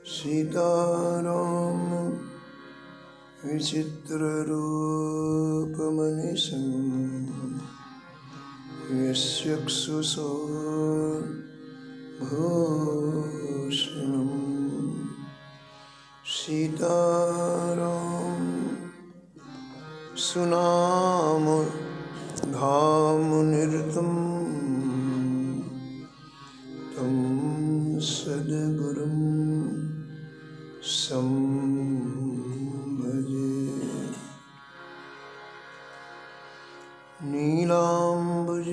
सीताराम विचित्ररूपमनिशं यस्यक्षुषोर्भूषणं सीताराम सुनाम धामुनिरतं तं सद्गुरुं संभजे। नीलाम्बुज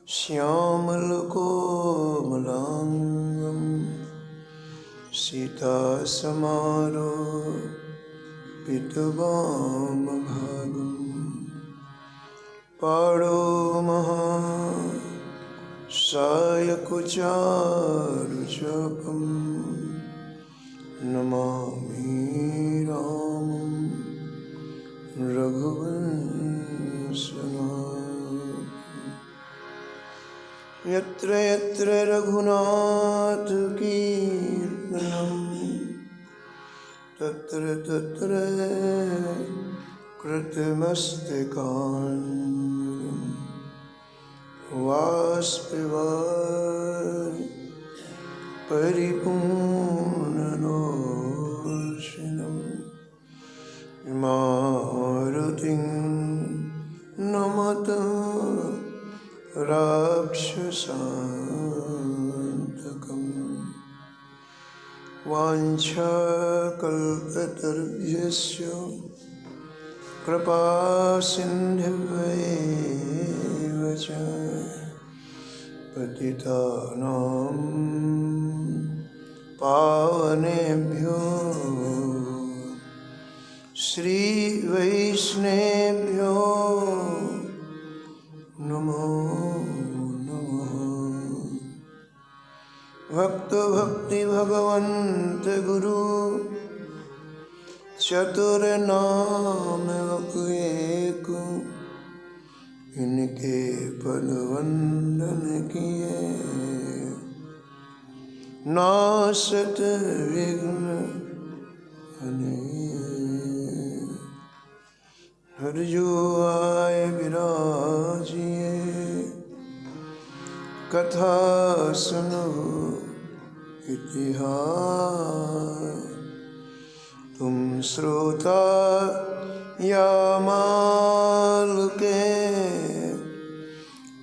श्यामलकोमलांगं सीतासमारोपितवामभागं पाणो महासायकचारुचापं नमामि रामं रघुवंशनाथं। यत्र यत्र रघुनाथकीर्तनं तत्र तत्र कृतमस्तकाञ्जलिं वाष्पवारि परिपूर्णलोचनं मारुतिं नमत राक्षसान्तकं। वाञ्छाकल्पतरुभ्यश्च कृपासिन्धुभ्येव च पतितानां पावनेभ्यो श्रीवैष्णवेभ्यो नमो नमः। भक्ति भगवन्त गुरु चतुर्नाम एक, इनके पद वंदन किए नासत विघ्न अनेक। हर जो आए विराजिए कथा सुनो इतिहास। तुम श्रोता या माल के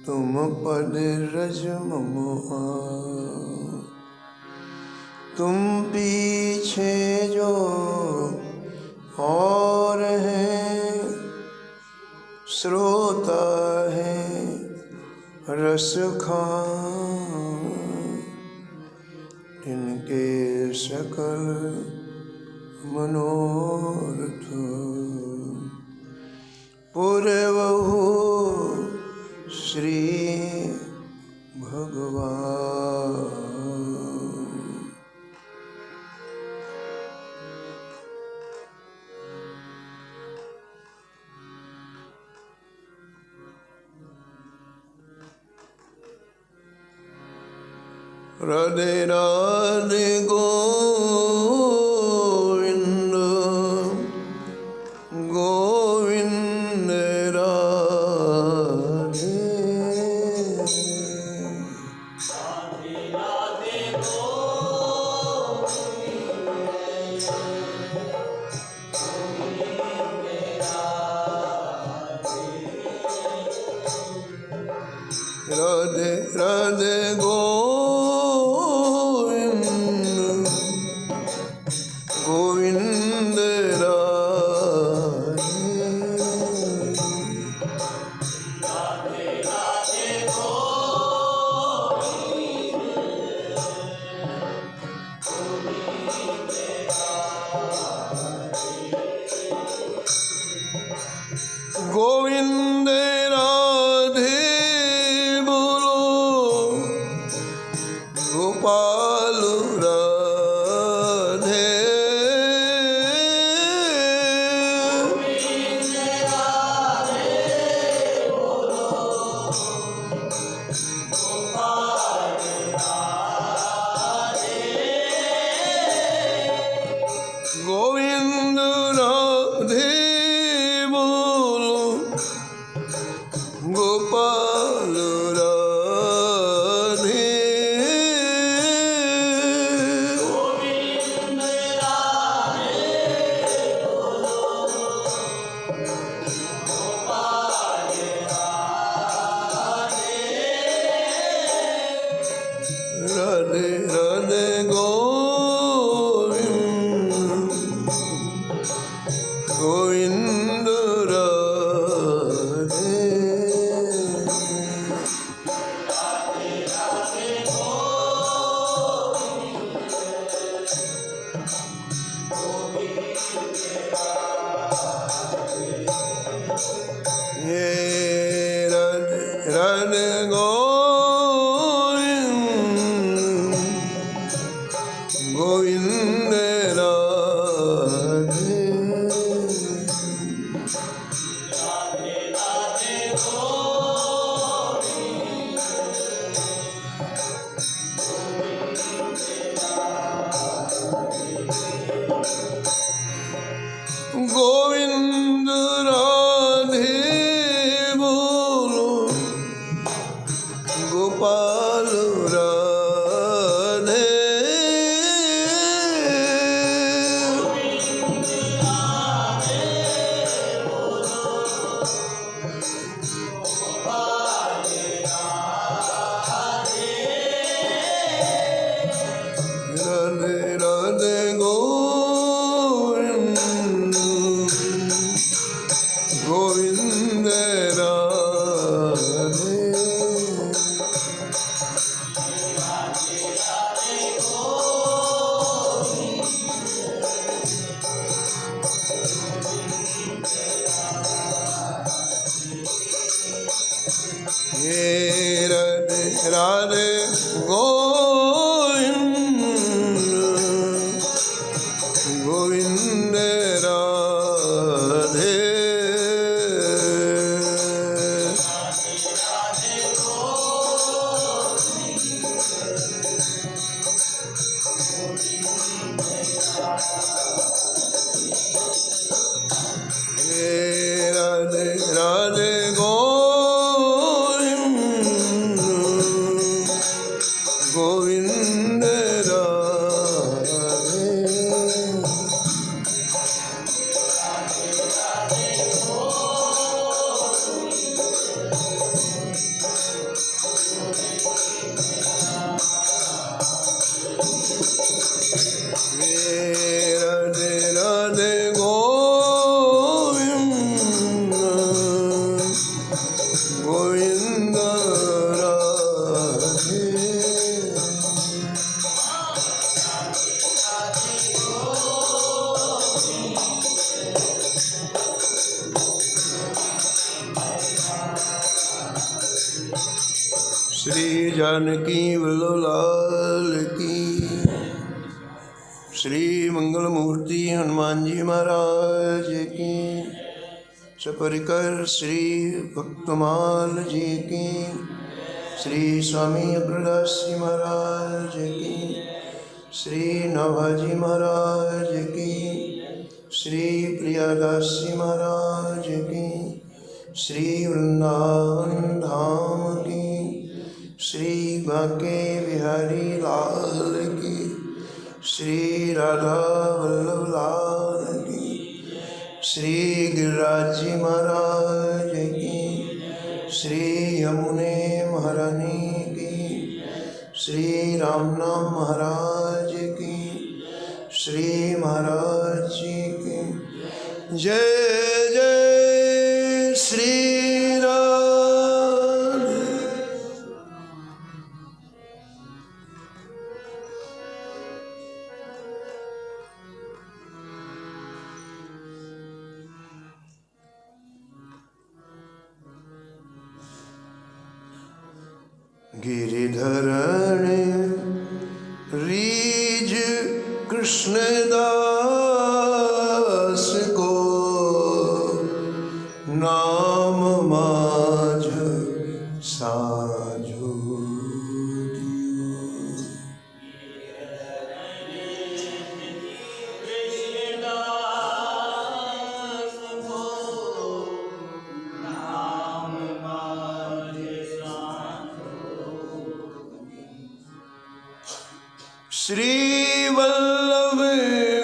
तुम पद रज ममोहा। तुम पीछे जो और हैं श्रोता है रस खान। इनके सकल मनोरथ पूर्वहु श्री भगवान। राधे राधे गोविंद गोविंद राधे। राधे राधे राधे राधे गोविंद राधे। गोविंद राधे बोलो गोपाल राधे। गोविंद राधे बोलो गोपाल राधे। गोविंद गोविंद राधे राधे राधे गोविंद गोविंद राधे राधे राधे गोविंद गोविंद राधे श्री जानकी वल्लभ की श्री मंगल मूर्ति हनुमान जी महाराज की सपरिकर श्री भक्तमाल जी की श्री स्वामी अग्रदास जी महाराज की श्री नवाजी महाराज की श्री प्रियादास जी महाराज की श्री वृंदावन धाम की श्री बांके बिहारी लाल की श्री राधा वल्लभ लाल की श्री गिरिराज जी महाराज की श्री यमुने महारानी की श्री रामनाम महाराज की श्री महाराज जी की जय जय श्री राम। गिरिधरण रीज कृष्णदास को नाम माझ साझो दियो। श्री वल्लभ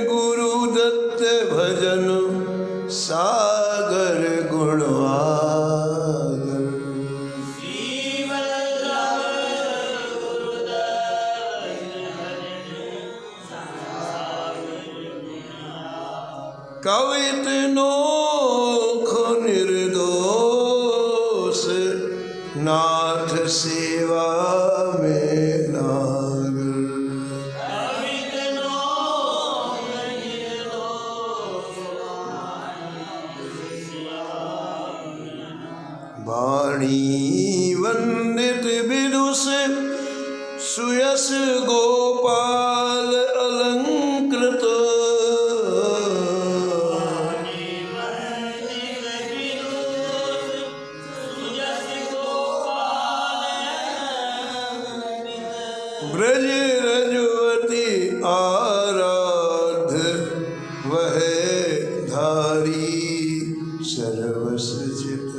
गुरुदत्त भजन सागर गुणवागर। कवित नोख निर्दोष नाथ सेवा में नागर। वाणी वंदित विदुष सुयस गोपाल अलंकृत। ब्रज रजवती आराध्य वह धारी सर्वस चित।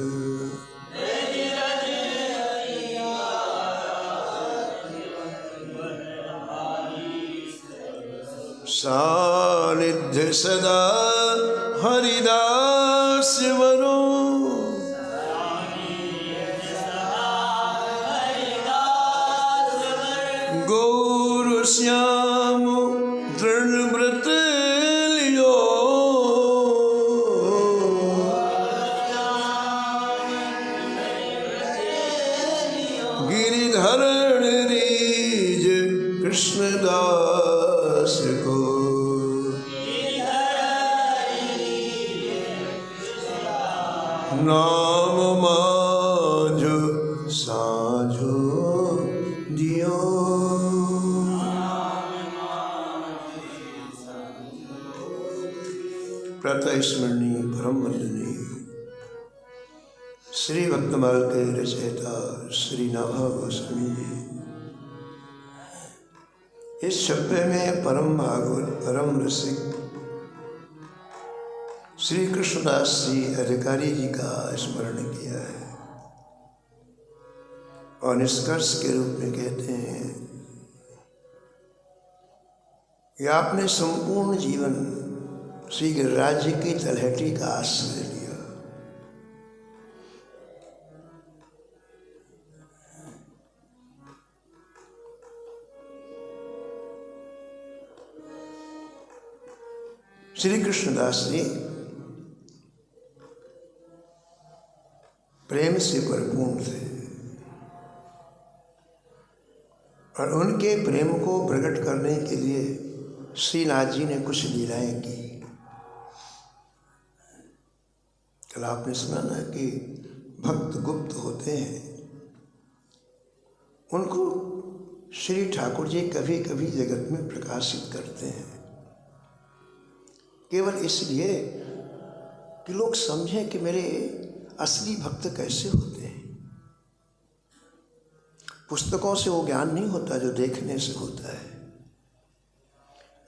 सानिध्य सदा हरिदास वरो। गौर श्याम दृढ़ व्रत लियो। गिरिधरण रीज कृष्णदास को। नाम माझ साझो दियो। प्रातः स्मरणीय परम वंदनीय श्री भक्तमाल के रचयिता श्री नाभा गोस्वामी जी इस छप्पे में परम भागवत परम रसिक श्री कृष्णदास जी अधिकारी जी का स्मरण किया है और निष्कर्ष के रूप में कहते हैं कि आपने संपूर्ण जीवन श्री गिरिराज जी की तलहटी का आश्रय लिया। श्री कृष्णदास जी प्रेम से परिपूर्ण थे और उनके प्रेम को प्रकट करने के लिए श्रीनाथ जी ने कुछ लीलाएं की। कल आपने सुना ना कि भक्त गुप्त होते हैं, उनको श्री ठाकुर जी कभी कभी जगत में प्रकाशित करते हैं केवल इसलिए कि लोग समझें कि मेरे असली भक्त कैसे होते हैं। पुस्तकों से वो ज्ञान नहीं होता जो देखने से होता है।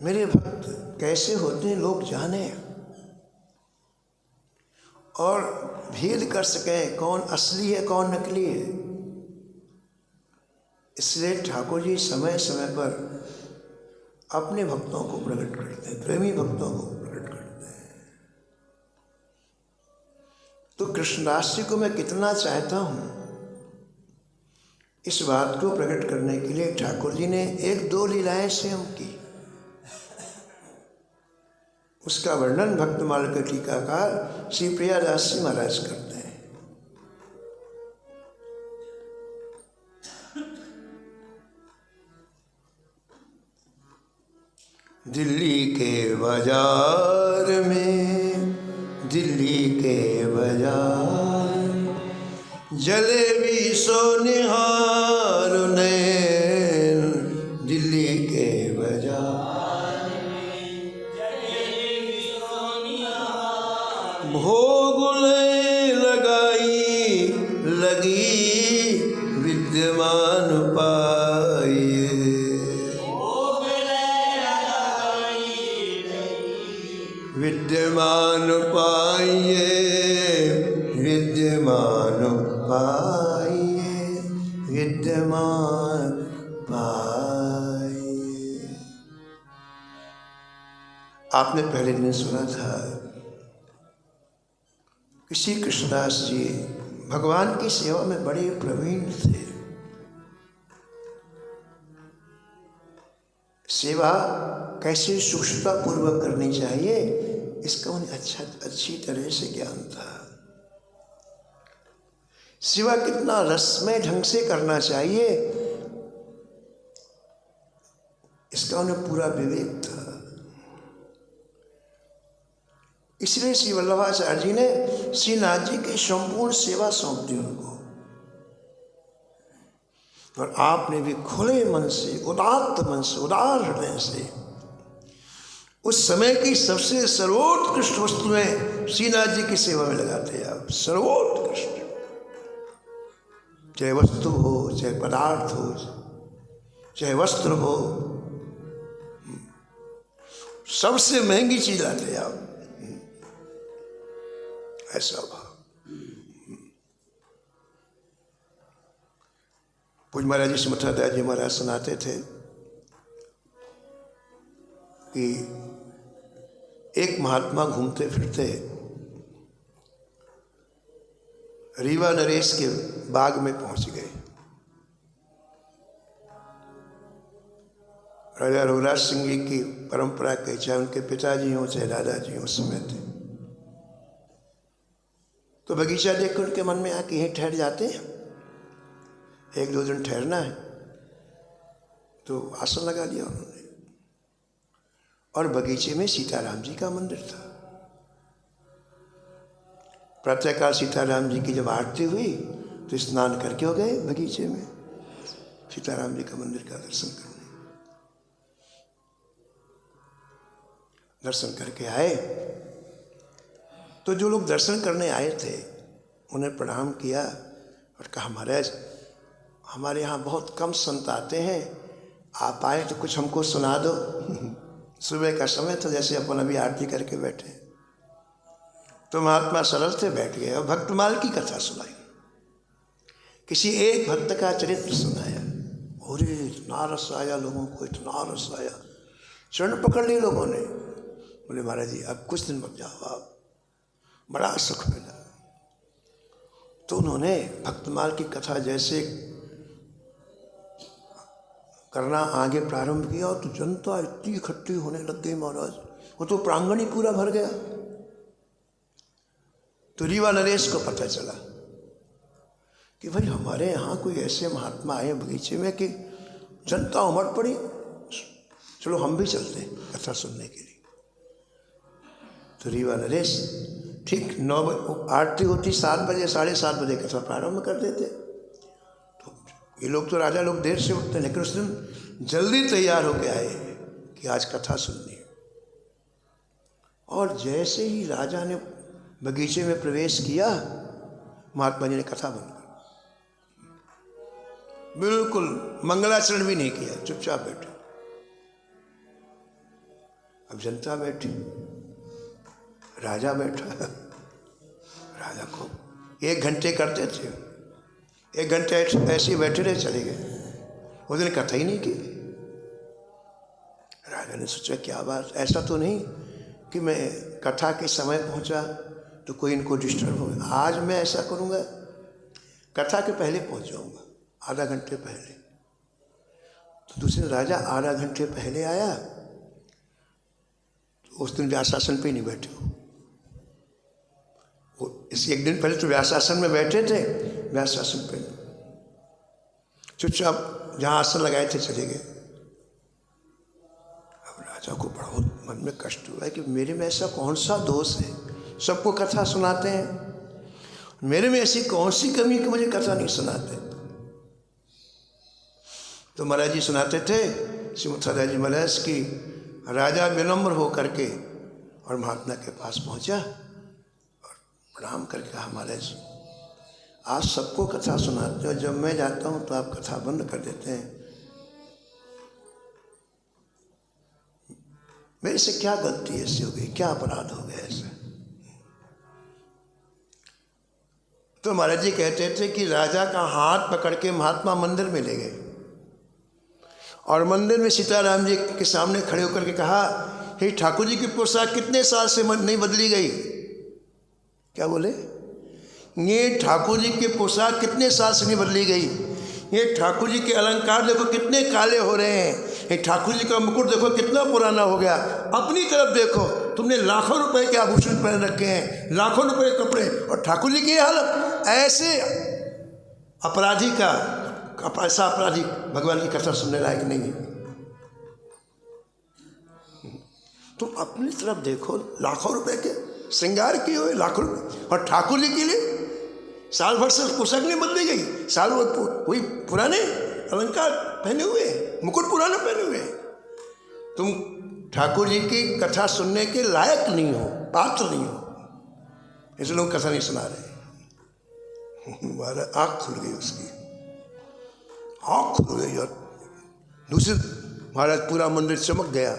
मेरे भक्त कैसे होते हैं लोग जाने और भेद कर सकें कौन असली है कौन नकली है। इसलिए ठाकुर जी समय समय पर अपने भक्तों को प्रकट करते हैं, प्रेमी भक्तों को प्रकट करते हैं। तो कृष्णदास जी को मैं कितना चाहता हूँ, इस बात को प्रकट करने के लिए ठाकुर जी ने एक दो लीलाएं स्वयं की। उसका वर्णन भक्तमाल के टीकाकार श्री प्रियादास जी महाराज करते हैं। दिल्ली के बाजार में, दिल्ली के बाजार जलेबी सोनिहार ने, दिल्ली के बाजार भोग लगाई लगी विद्यमान पाइए, विद्यमान पाइए, विद्यमान पाइए, विद्यमान पाइए। आपने पहले दिन सुना था कि श्री कृष्णदास जी भगवान की सेवा में बड़े प्रवीण थे। सेवा कैसे सूक्ष्मता पूर्वक करनी चाहिए इसका उन्हें अच्छी तरह से ज्ञान था। सेवा कितना रसमय ढंग से करना चाहिए इसका उन्हें पूरा विवेक था। इसलिए श्री वल्लभाचार्य जी ने श्रीनाथ जी की संपूर्ण सेवा सौंप दी उनको। और आपने भी खुले मन से, उदात्त मन से, उदार हृदय से उस समय की सबसे सर्वोत्कृष्ट वस्तुएं श्रीनाथ जी की सेवा में लगाते हैं आप। सर्वोत्कृष्ट, चाहे वस्तु हो, चाहे पदार्थ हो, चाहे वस्त्र हो, सबसे महंगी चीज लाते हैं आप। ऐसा भाव। पूज महाराज जी सुमथादास जी महाराज सुनाते थे कि एक महात्मा घूमते फिरते रीवा नरेश के बाग में पहुंच गए। राजा रघुराज सिंह जी की परंपरा के, चाहे उनके पिताजी हों चाहे दादाजी हों, समय थे तो बगीचा देख कर उनके मन में आके यहीं ठहर जाते हैं, एक दो दिन ठहरना है। तो आसन लगा लिया उन्होंने और बगीचे में सीताराम जी का मंदिर था। प्रातःकाल सीताराम जी की जब आरती हुई तो स्नान करके हो गए बगीचे में सीताराम जी का मंदिर का दर्शन करने। दर्शन करके आए तो जो लोग दर्शन करने आए थे उन्हें प्रणाम किया और कहा महाराज हमारे यहाँ बहुत कम संत आते हैं, आप आए तो कुछ हमको सुना दो। सुबह का समय था, जैसे अपन अभी आरती करके बैठे, तो महात्मा सरल से बैठ गए और भक्तमाल की कथा सुनाई। किसी एक भक्त का चरित्र सुनाया और इतना रस आया लोगों को, इतना रस आया, चरण पकड़ लिए लोगों ने। बोले महाराज जी अब कुछ दिन मत जाओ आप, बड़ा सुख मिला। तो उन्होंने भक्तमाल की कथा जैसे करना आगे प्रारंभ किया तो जनता इतनी इकट्ठी होने लग गई महाराज, वो तो प्रांगण ही पूरा भर गया। तो रीवा नरेश को पता चला कि भाई हमारे यहाँ कोई ऐसे महात्मा आए बगीचे में कि जनता उमड़ पड़ी, चलो हम भी चलते हैं कथा सुनने के लिए। तो रीवा नरेश ठीक 9 बजे आरती होती, 7 बजे 7:30 बजे कथा प्रारंभ कर देते। तो ये लोग तो राजा लोग देर से उठते, लेकिन उस दिन जल्दी तैयार होके आए कि आज कथा सुननी है। और जैसे ही राजा ने बगीचे में प्रवेश किया, महात्मा जी ने कथा बंद कर, बिल्कुल मंगलाचरण भी नहीं किया, चुपचाप बैठे। अब जनता बैठी, राजा बैठा। राजा को 1 घंटे करते थे, 1 घंटे ऐसे ही बैठे रहे, चले गए। उस दिन कथा ही नहीं की। राजा ने सोचा क्या बात, ऐसा तो नहीं कि मैं कथा के समय पहुंचा तो कोई इनको डिस्टर्ब हो। आज मैं ऐसा करूंगा, कथा के पहले पहुंच जाऊंगा, आधा घंटे पहले। तो दूसरे राजा आधा घंटे पहले आया, तो उस दिन व्यासासन पे नहीं बैठे हो। वो इस 1 दिन पहले तो व्यासासन में बैठे थे, व्यासासन पे चुपचाप जहाँ आसन लगाए थे चले गए। अब राजा को बड़ा मन में कष्ट हुआ है कि मेरे में ऐसा कौन सा दोष है, सबको कथा सुनाते हैं, मेरे में ऐसी कौन सी कमी कि मुझे कथा नहीं सुनाते। तो महाराज जी सुनाते थे, श्रीमद राजा जी महाराज की राजा विनम्र हो करके और महात्मा के पास पहुंचा और प्रणाम करके कहा महाराज आज सबको कथा सुनाते हो, जब मैं जाता हूं तो आप कथा बंद कर देते हैं, मेरे से क्या गलती ऐसी हो गई, क्या अपराध हो गया ऐसा। तो महाराज जी कहते थे कि राजा का हाथ पकड़ के महात्मा मंदिर में ले गए और मंदिर में सीताराम जी के सामने खड़े होकर के कहा, हे ठाकुर जी की पोशाक कितने साल से नहीं बदली गई। क्या बोले? ये ठाकुर जी की पोशाक कितने साल से नहीं बदली गई, ये ठाकुर जी के अलंकार देखो कितने काले हो रहे हैं, ये ठाकुर जी का मुकुट देखो कितना पुराना हो गया, अपनी तरफ देखो तुमने लाखों रुपए के आभूषण पहन रखे हैं, लाखों रुपए के कपड़े, और ठाकुर जी की हालत। ऐसे अपराधी का ऐसा अपराधी भगवान की कथा सुनने लायक नहीं है। तुम अपनी तरफ देखो, लाखों रुपए के श्रृंगार किए हुए, लाखों रुपए, और ठाकुर जी के लिए साल भर से पोशाक नहीं बदली गई, साल भर वही पुराने अलंकार पहने हुए, मुकुट पुराना पहने हुए। तुम ठाकुर जी की कथा सुनने के लायक नहीं हो, पात्र नहीं हो, इसलिए लोग कथा नहीं सुना रहे। हमारा आँख खुल गई, उसकी आँख खुल गई। और दूसरे महाराज पूरा मंदिर चमक गया,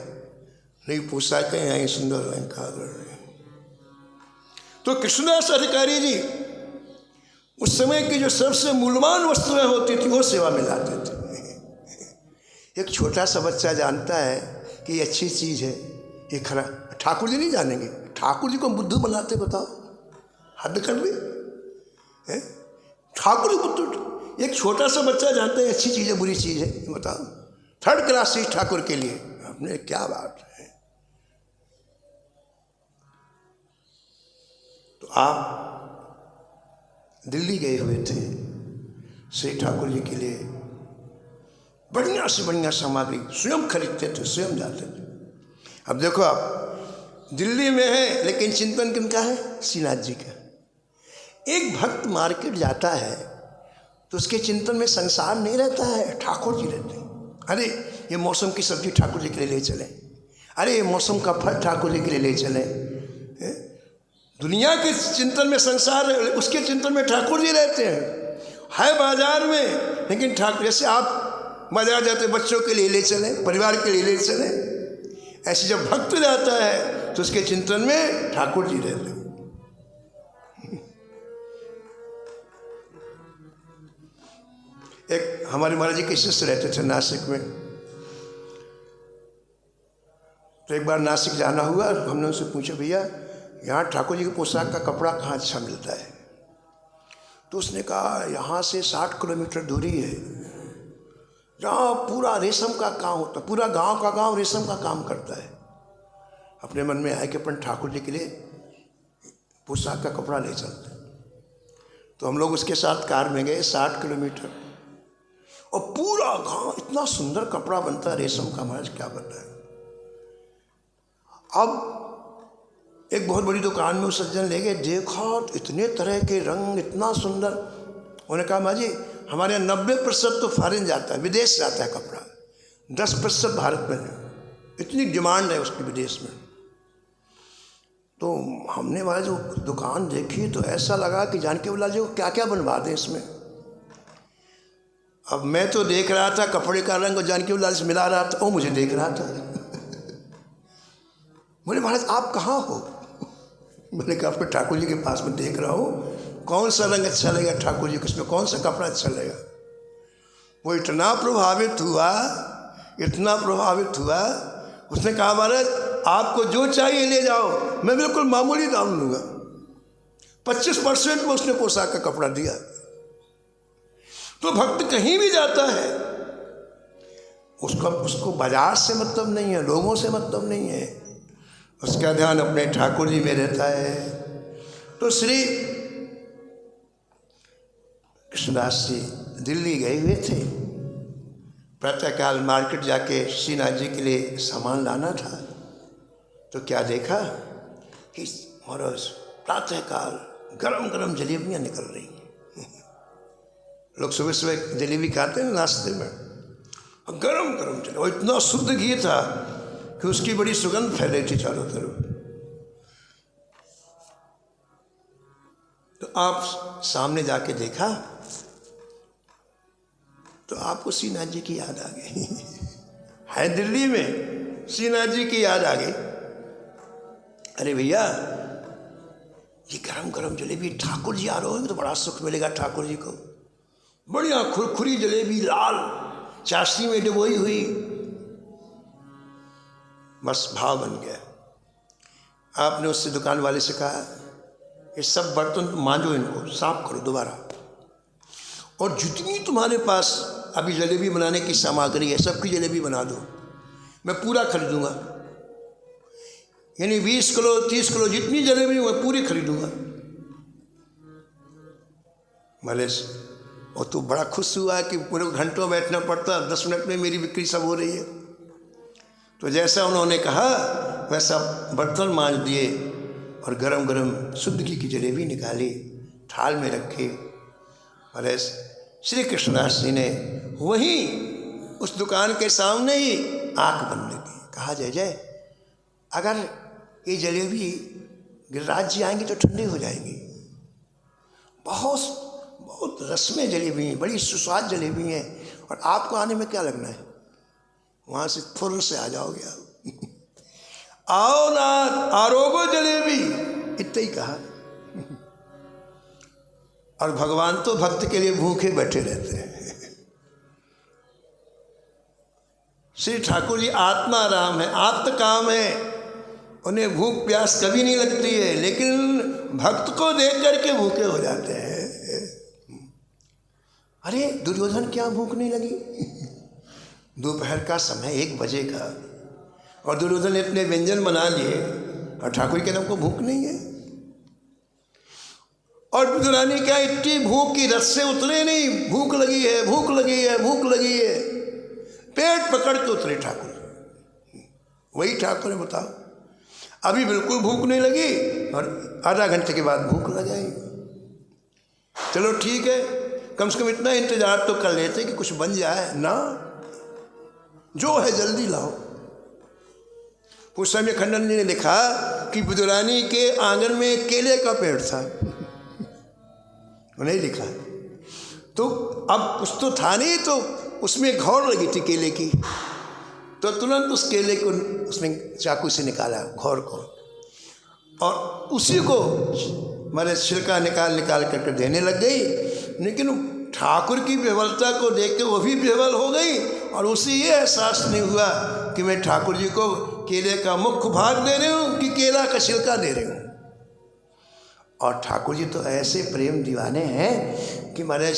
नई पोशाकें आई, सुंदर अलंकार कर रहे। तो कृष्णदास अधिकारी जी उस समय की जो सबसे मूल्यवान वस्तुएं होती थी वो सेवा में लाते थे। एक छोटा सा बच्चा जानता है कि ये अच्छी चीज़ है, ये खरा, ठाकुर जी नहीं जानेंगे, ठाकुर जी को बुद्धू बनाते, बताओ, हद कर दी है। ठाकुर जी बुद्धू, एक छोटा सा बच्चा जानता है अच्छी चीज़ है बुरी चीज़ है, बताओ, 3rd क्लास चीज ठाकुर के लिए, आपने क्या बात है। तो आप दिल्ली गए हुए थे, श्री ठाकुर जी के लिए बढ़िया से बढ़िया सामग्री स्वयं खरीदते थे, स्वयं जाते थे। अब देखो आप दिल्ली में है, लेकिन चिंतन किनका है? श्रीनाथ जी का। एक भक्त मार्केट जाता है तो उसके चिंतन में संसार नहीं रहता है, ठाकुर जी रहते हैं। अरे ये मौसम की सब्जी ठाकुर जी के लिए ले चलें, अरे ये मौसम का फल ठाकुर जी के लिए ले चलें। दुनिया के चिंतन में संसार, उसके चिंतन में ठाकुर जी रहते हैं। है बाजार में, लेकिन ठाकुर, जैसे आप बाजार जाते बच्चों के लिए ले चले, परिवार के लिए ले चले, ऐसे जब भक्त जाता है तो उसके चिंतन में ठाकुर जी रहते हैं। एक हमारे महाराज जी के शिष्य रहते थे नासिक में, तो एक बार नासिक जाना हुआ, हमने उनसे पूछा भैया यहाँ ठाकुर जी की पोशाक का कपड़ा कहाँ अच्छा मिलता है? तो उसने कहा यहाँ से 60 किलोमीटर दूरी है जहाँ पूरा रेशम का काम होता है, पूरा गांव का गांव रेशम का काम करता है। अपने मन में आए कि अपन ठाकुर जी के लिए पोशाक का कपड़ा ले चलते। तो हम लोग उसके साथ कार में गए 60 किलोमीटर, और पूरा गांव इतना सुंदर कपड़ा बनता है रेशम का, महाराज क्या बताएं। अब एक बहुत बड़ी दुकान में उस सज्जन ले गए, देखा तो इतने तरह के रंग, इतना सुंदर। उन्होंने कहा माँ जी हमारे यहाँ 90% तो फॉरेन जाता है, विदेश जाता है कपड़ा, 10% भारत में है, इतनी डिमांड है उसकी विदेश में। तो हमने महाराज जो दुकान देखी तो ऐसा लगा कि जानकी लाल जी को क्या क्या बनवा दें इसमें। अब मैं तो देख रहा था कपड़े का रंग, और जानकी लाल से मिला रहा था, वो मुझे देख रहा था। बोले महाराज आप कहाँ हो? मैंने कहा आपको ठाकुर जी के पास में देख रहा हूँ, कौन सा रंग अच्छा लगेगा ठाकुर जी को, इसमें कौन सा कपड़ा अच्छा लगेगा। वो इतना प्रभावित हुआ, इतना प्रभावित हुआ, उसने कहा महाराज आपको जो चाहिए ले जाओ, मैं बिल्कुल मामूली दाम लूँगा। 25% में उसने पोशाक का कपड़ा दिया। तो भक्त कहीं भी जाता है उसको बाजार से मतलब नहीं है, लोगों से मतलब नहीं है, उसका ध्यान अपने ठाकुर जी में रहता है। तो श्री कृष्णदास जी दिल्ली गए हुए थे, प्रातःकाल मार्केट जाके श्रीनाथ जी के लिए सामान लाना था। तो क्या देखा कि महाराज प्रातःकाल गरम गरम जलेबियाँ निकल रही हैं। लोग सुबह सुबह जलेबी खाते हैं नाश्ते में, और गरम गरम जलेबी, और इतना शुद्ध घी था कि उसकी बड़ी सुगंध फैली थी चारों तरफ। तो आप सामने जाके देखा तो आपको श्रीनाथ जी की याद आ गई। है दिल्ली में, श्रीनाथ जी की याद आ गई। अरे भैया ये गरम गरम जलेबी ठाकुर जी आ रहे हो तो बड़ा सुख मिलेगा ठाकुर जी को। बढ़िया खुरखुरी जलेबी, लाल चाशनी में डुबोई हुई, बस भाव बन गया। आपने उससे दुकान वाले से कहा ये सब बर्तन मांजो, इनको साफ करो दोबारा, और जितनी तुम्हारे पास अभी जलेबी बनाने की सामग्री है सबकी जलेबी बना दो, मैं पूरा खरीदूंगा। यानी 20 किलो 30 किलो जितनी जलेबी मैं पूरी खरीदूंगा। मलेश और तो बड़ा खुश हुआ कि पूरे घंटों बैठना पड़ता, 10 मिनट में मेरी बिक्री सब हो रही है। तो जैसा उन्होंने कहा वैसा बर्तन मांज दिए और गरम गरम शुद्ध घी की जलेबी निकाली, थाल में रखी। और श्री कृष्णदास जी ने वहीं उस दुकान के सामने ही आंख बंद की, कहा जय जय अगर ये जलेबी गिरिराज जी आएंगी तो ठंडी हो जाएंगी। बहुत बहुत रस्में जलेबी हैं, बड़ी सुस्वाद जलेबी हैं, और आपको आने में क्या लगना है, वहाँ से फुर्र से आ जाओगे आप। आओ ना आरोगो जलेबी, इतना ही कहा। और भगवान तो भक्त के लिए भूखे बैठे रहते हैं। श्री ठाकुर जी आत्मा राम है, आत्मकाम है, उन्हें भूख प्यास कभी नहीं लगती है, लेकिन भक्त को देख करके भूखे हो जाते हैं। अरे दुर्योधन क्या भूख नहीं लगी? दोपहर का समय 1 बजे का, और दुर्योधन ने इतने व्यंजन बना लिए, और ठाकुर के नाम को भूख नहीं है। और दुरानी क्या इतनी भूख की रस से उतरे नहीं, भूख लगी है भूख लगी है भूख लगी है, पेट पकड़ के उतरे ठाकुर। वही ठाकुर है, बताओ अभी बिल्कुल भूख नहीं लगी और आधा घंटे के बाद भूख लग जाएगी। चलो ठीक है, कम से कम इतना इंतजार तो कर लेते कि कुछ बन जाए ना, जो है जल्दी लाओ। उस समय खंडन जी ने लिखा कि बुधरानी के आंगन में एक केले का पेड़ था, नहीं लिखा। तो अब कुछ तो था नहीं, तो उसमें घौर लगी थी केले की, तो तुरंत उस केले को उसने चाकू से निकाला घौर को, और उसी को मारे छिलका निकाल करके देने लग गई। लेकिन ठाकुर की विह्वलता को देख के वो भी विह्वल हो गई, और उसे ये एहसास नहीं हुआ कि मैं ठाकुर जी को केले का मुख्य भाग दे रही हूँ कि केला का छिलका दे रही हूँ। और ठाकुर जी तो ऐसे प्रेम दीवाने हैं कि मारे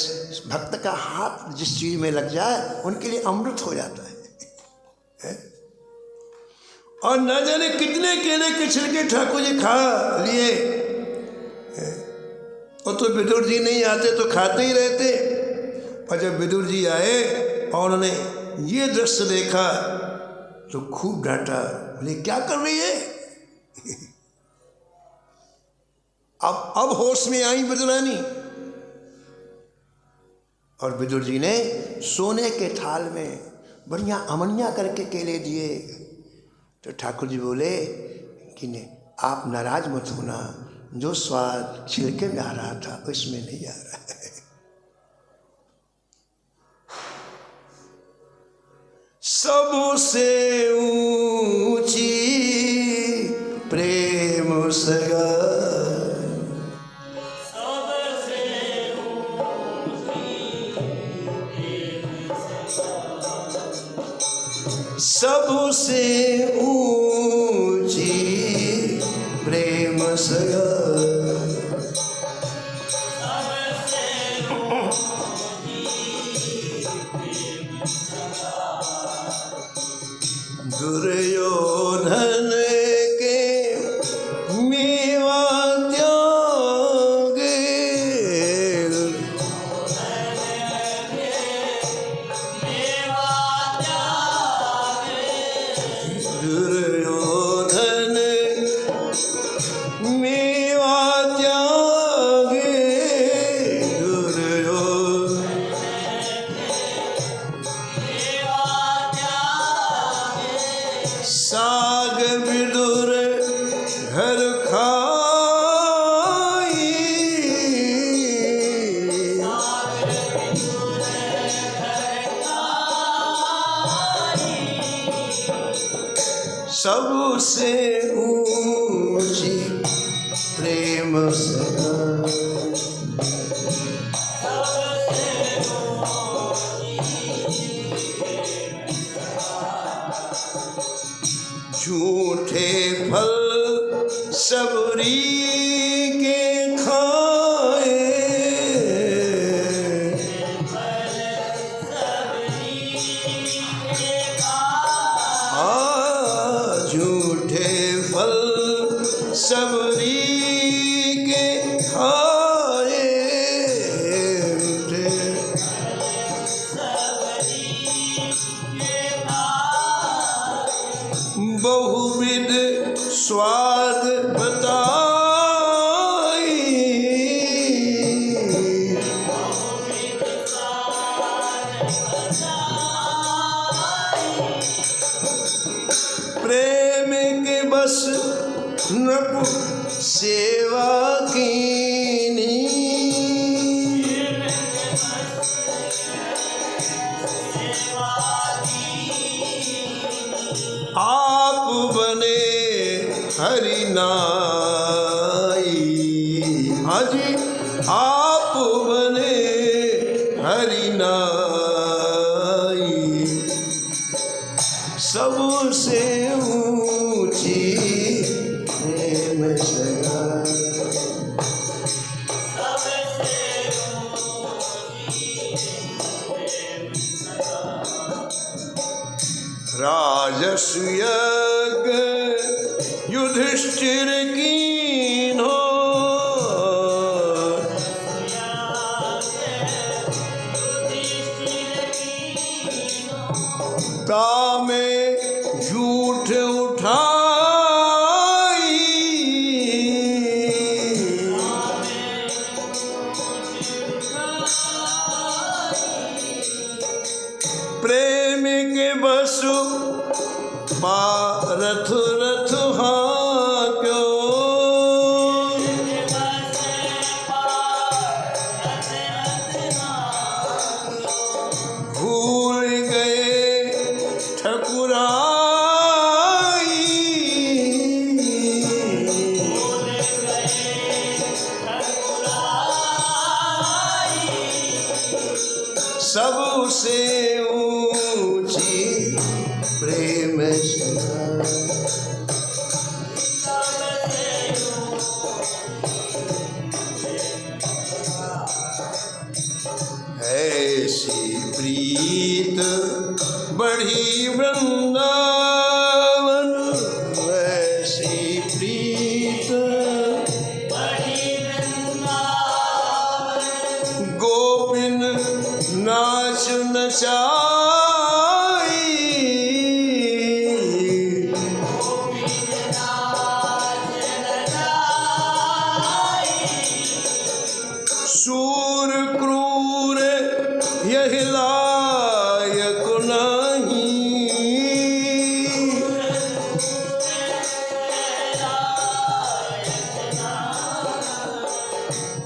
भक्त का हाथ जिस चीज़ में लग जाए उनके लिए अमृत हो जाता है। और न जाने कितने केले के छिलके ठाकुर जी खा लिए, और तो विदुर जी नहीं आते तो खाते ही रहते। और जब विदुर जी आए और उन्होंने ये दृश्य देखा तो खूब डांटा, बोले क्या कर रही है। अब होश में आई विदुरानी, और विदुर जी ने सोने के थाल में बढ़िया अमनिया करके केले दिए। तो ठाकुर जी बोले कि नहीं, आप नाराज मत होना, जो स्वाद छिलके में आ रहा था उसमें नहीं आ रहा है। सबसे ऊंची प्रेम सगा, सबसे ऊंची प्रेम सगा, दुर्योधन के मेवा त्यागे, दुर्योधन मेवा त्यागे, साग विदुर घर खाई, सबसे ऊंची प्रेम सगा, झूठे फल सबरी के खाए, झूठे फल सबरी के खाए, बहुविध स्वाद बताई, प्रेम के बस नप सेवा कीनी, आप बने हरि नाई, आज आप बने हरि नाई, सबसे ऊंची प्रेम सगा, राजसु यज्ञ युधिष्ठिर कीन्हो, तामे झूठ उठाई, प्रेम के बसु पारथ रथ हाँ क्यों, सबसे ऊंची प्रेम ऐसी प्रीत बढ़ी वृंदावन, ऐसी प्रीत बढ़ी वृंदावन, गोपिन नाच नचाई, शूर क्रूर यही लायक नहीं,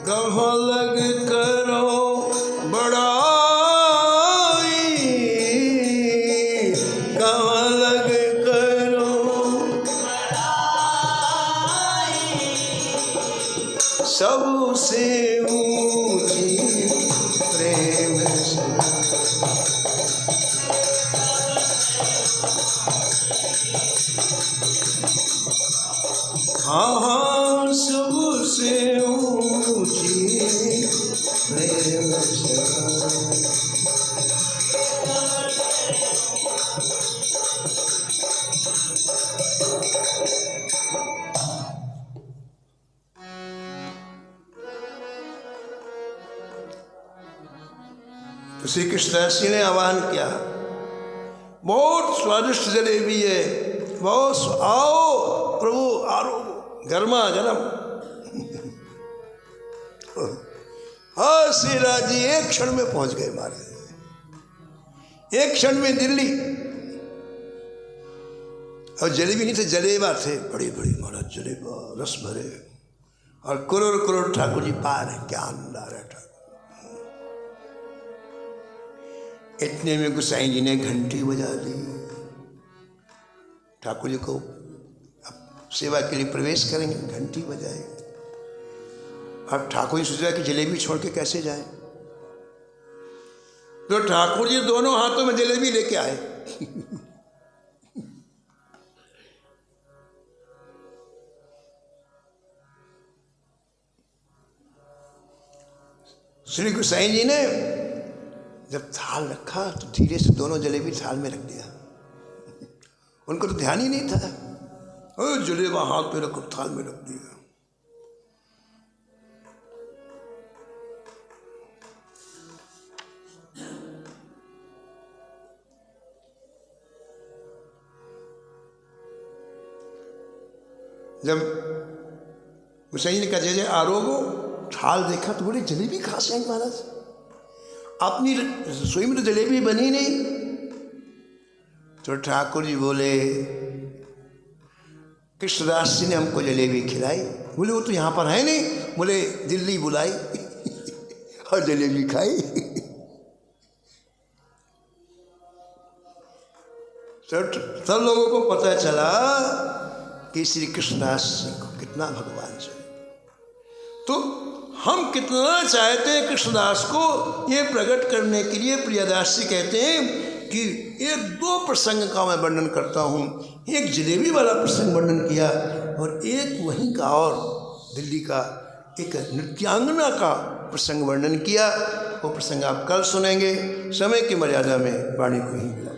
कहाँ लग करो बड़ाई, कहाँ लग करो सबसे ऊंची प्रेम से। हाँ हाँ सबसे ऊंची प्रेम से। तो श्री कृष्णदास जी ने आह्वान किया, बहुत स्वादिष्ट जलेबी है, बहुत आओ प्रभु आरो, गर्मा गर्म। हाँ श्रीराज जी एक क्षण में पहुंच गए महाराज, एक क्षण में दिल्ली। और जलेबी नहीं थे, जलेबा थे, बड़ी बड़ी महाराज जलेबा रस भरे, और करोड़ करोड़ ठाकुर जी पार है, क्या अंदार है ठाकुर। इतने में गोसाई जी ने घंटी बजा दी, ठाकुर जी को अब सेवा के लिए प्रवेश करेंगे, घंटी बजाए। अब ठाकुर जी सोचा कि जलेबी छोड़ के कैसे जाए, तो ठाकुर जी दोनों हाथों में जलेबी लेके आए। श्री गोसाई जी ने जब थाल रखा तो धीरे से दोनों जलेबी थाल में रख दिया। उनको तो ध्यान ही नहीं था, जलेबा हाथ में रखो, थाल में रख दिया। जब गोसाई ने कहा जय जय आरोगो, थाल देखा तो बोले जलेबी कहाँ से आई महाराज, अपनी रसोई में तो जलेबी बनी नहीं। तो ठाकुर जी बोले कृष्णदास जी ने हमको जलेबी खिलाई। बोले वो तो यहाँ पर है नहीं, बोले दिल्ली बुलाई और जलेबी खाई। सब लोगों को पता चला कि श्री कृष्णदास जी को कितना भगवान चाहिए। तो हम कितना चाहते हैं कृष्णदास को, ये प्रकट करने के लिए प्रियदास जी कहते हैं कि एक दो प्रसंग का मैं वर्णन करता हूँ। एक जलेबी वाला प्रसंग वर्णन किया और एक वहीं का और दिल्ली का एक नृत्यांगना का प्रसंग वर्णन किया। वो प्रसंग आप कल सुनेंगे, समय की मर्यादा में वाणी को ही मिला।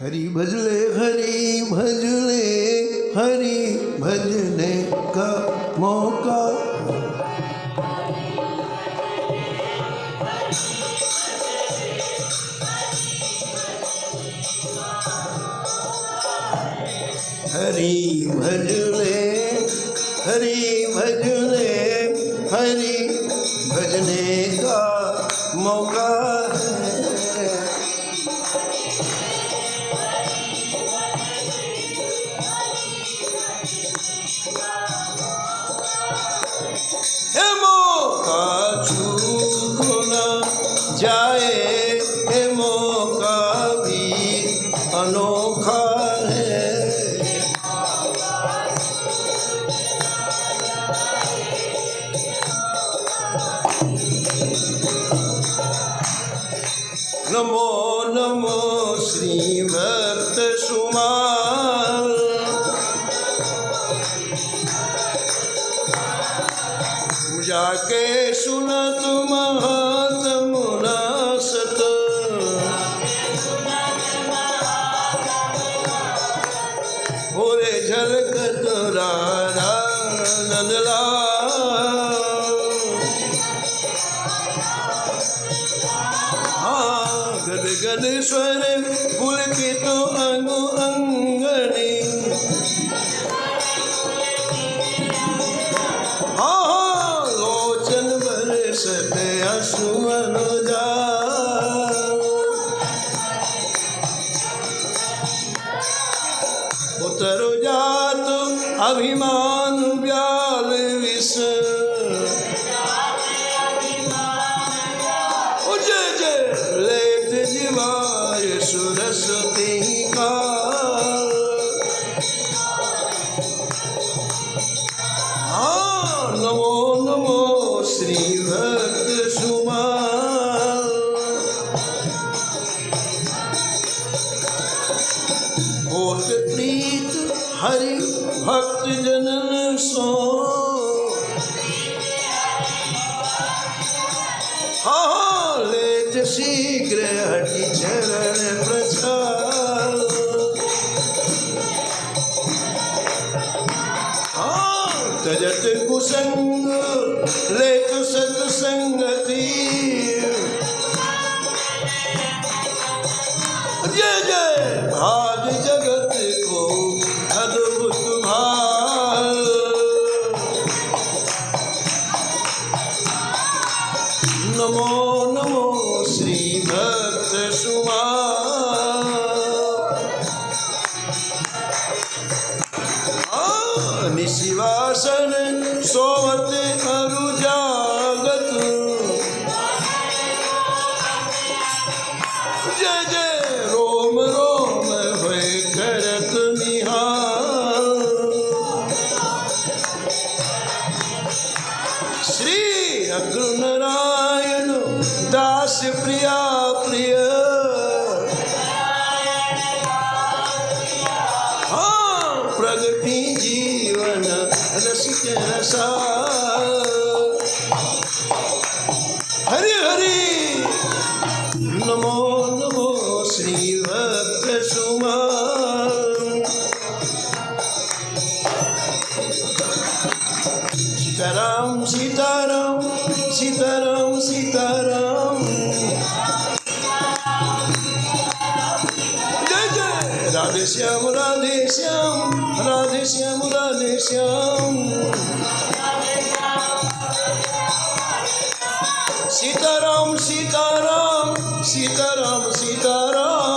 हरि भजले हरि भजले हरि भजने का मौका, हरि भजले हरि भजले हरि भजने का मौका है। मौका छूट न जाए, मौका अनोखा है। नमो नमो श्री भक्त सुमाल। जाके सुनत महात्मुना सत। ओरे झलकत राधा नंदलाल। गद गद स्वर पुलकित अंगु अंगनी। लोचन बरसत अश्रुन जाल। उतर जात अभिमान व्याल विष। जय जय लेत जीवाय सुरसती काल। नमो नमो श्री भक्त सुमाल। होत प्रीत हरि भक्त जनन सो। लेत शीघ्र हटि चरण प्रचार। तजत कुसंग लेत सत्संगति। जय जय भाग जगत को अद्भुत भाल। नमो नमो श्री भक्त सुमाल। निशिवासन सोवत अरु जागत। जय जय रोम रोम होय करत निहाल। श्री अग्रनारायण दास प्रिया प्रिय। प्रगति जीवन रसिक रसाल। हरि हरि नमो नमो श्री भक्त सुमाल। सीताराम सीताराम सीताराम सीताराम। जय जय राधे श्याम राधे श्याम राधे श्याम राधे श्याम। सीताराम सीताराम सीताराम सीताराम।